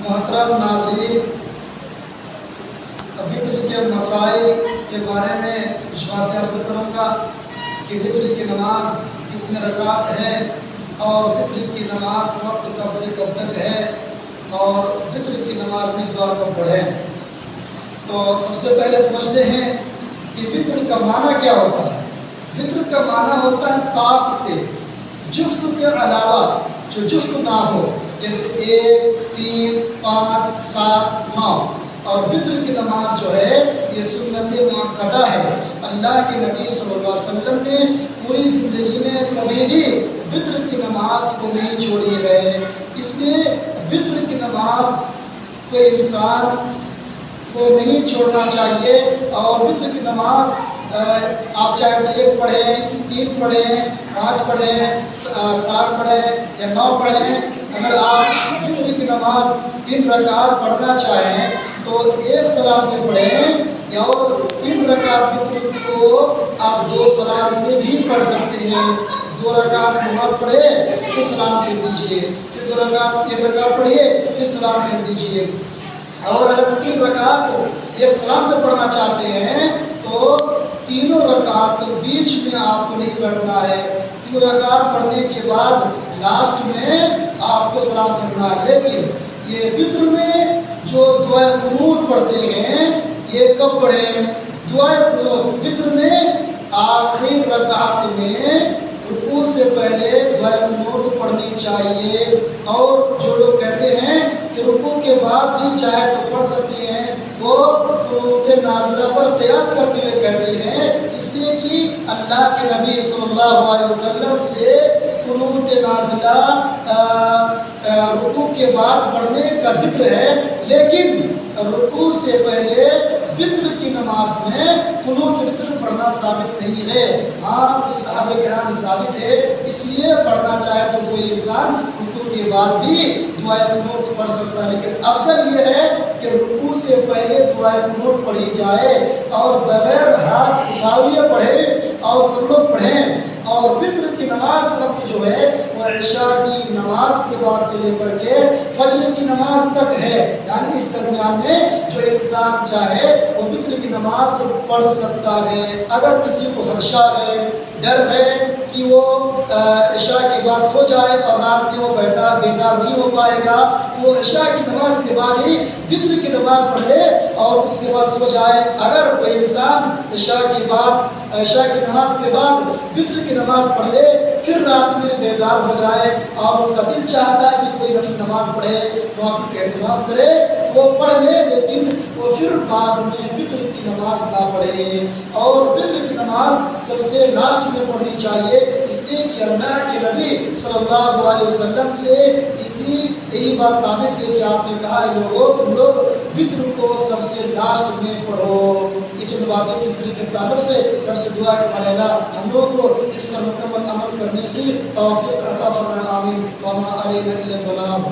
محترم ناظرین، وطر کے مسائل کے بارے میں کچھ باتیں عرض کروں گا کہ وطر کی نماز کتنے رکعت ہے اور وطر کی نماز وقت کب سے کب تک ہے اور وطر کی نماز میں دعا کب پڑھیں۔ تو سب سے پہلے سمجھتے ہیں کہ وطر کا معنی کیا ہوتا ہے۔ وطر کا معنی ہوتا ہے طاق کے، جفت کے علاوہ جو جفت نہ ہو، جیسے 1، 3، 5، 7، 9۔ اور وطر کی نماز جو ہے یہ سنت مؤکدہ ہے۔ اللہ کے نبی صلی اللہ علیہ وسلم نے پوری زندگی میں کبھی بھی وطر کی نماز کو نہیں چھوڑی ہے۔ اس لیے وطر کی نماز کوئی انسان کو نہیں چھوڑنا چاہیے۔ اور وطر کی نماز آپ چاہے 1 پڑھیں، 3 پڑھیں، 5 پڑھیں، 7 پڑھیں یا 9 پڑھیں، اگر آپ وطر کی نماز 3 رکعت پڑھنا چاہیں تو 1 سلام سے پڑھیں، یا اور 3 رکعت وطر کو آپ 2 سلام سے بھی پڑھ سکتے ہیں۔ 2 رکعت نماز پڑھے پھر سلام پھیر دیجئے، پھر 2 رکعت 1 رکعت پڑھیے پھر سلام پھیر دیجئے۔ اور اگر 3 رکعت 1 سلام سے پڑھنا چاہتے ہیں تو تینوں رکعت بیچ میں آپ کو نہیں پڑھنا ہے۔ 3 رکعت پڑھنے کے بعد لاسٹ میں آپ کو سلام پھیرنا ہے۔ لیکن یہ وطر میں جو دعائے قنوت پڑھتے ہیں یہ کب پڑھیں؟ دعائے قنوت وطر میں آخری رکعت میں رکوع سے پہلے دعائے قنوت پڑھنی چاہیے۔ اور جو لوگ کہتے ہیں کہ رکوع کے بعد بھی چاہے تو پڑھ سکتے ہیں، وہ قنوت نازلہ پر قیاس کرتے ہوئے کہتے ہیں، اس لیے کہ اللہ کے نبی صلی اللہ علیہ وسلم سے قنوت نازلہ رکوع کے بعد پڑھنے کا ذکر ہے، لیکن رکوع سے پہلے وطر کی نماز میں قنوت وطر پڑھنا ثابت نہیں ہے۔ ہاں صحابہ کرام میں ثابت ہے، اس لیے پڑھنا چاہے تو کوئی انسان رکوع کے بعد بھی دعائے قنوت پڑھ سکتا ہے، لیکن افضل یہ ہے کہ رکوع سے پہلے دعائے قنوت پڑھی جائے اور بغیر ہاتھ اٹھائے ہوئے پڑھے اور سب لوگ پڑھیں۔ اور وطر کی نماز وقت جو ہے وہ عشاء کی نماز کے بعد سے لے کر کے فجر کی نماز تک ہے، یعنی اس درمیان میں جو انسان چاہے وہ وطر کی نماز پڑھ سکتا ہے۔ اگر کسی کو خدشہ ہے، ڈر ہے کہ وہ عشاء کے بعد سو جائے اور رات میں وہ بیدار نہیں ہو پائے گا، تو عشاء کی نماز کے بعد ہی وطر کی نماز پڑھ لے اور اس کے بعد سو جائے۔ اگر کوئی انسان عشاء کی نماز کے بعد وطر کی نماز پڑھ لے پھر رات میں بیدار ہو جائے اور اس کا دل چاہتا ہے کہ کوئی نفل نماز پڑھے، نوافل کا اہتمام کرے، وہ پڑھ لے، لیکن وہ پھر بعد میں وطر کی نماز نہ پڑھے۔ اور وطر کی نماز سب سے لاسٹ میں پڑھنی چاہیے، اس لیے کہ اللہ کے نبی صلی اللہ علیہ وسلم سے یہی بات ثابت ہے کہ آپ نے کہا ہے لوگوں تم لوگ وطر کو سب سے لاسٹ میں پڑھو۔ یہ چند باتیں تھیں وطر کے تعلق سے۔ رب سے دعا کہ مولا ہم لوگ کو اس پر مکمل عمل کرنے کی توفیق عطا فرمائے، آمین۔ وما علینا الا البلاغ۔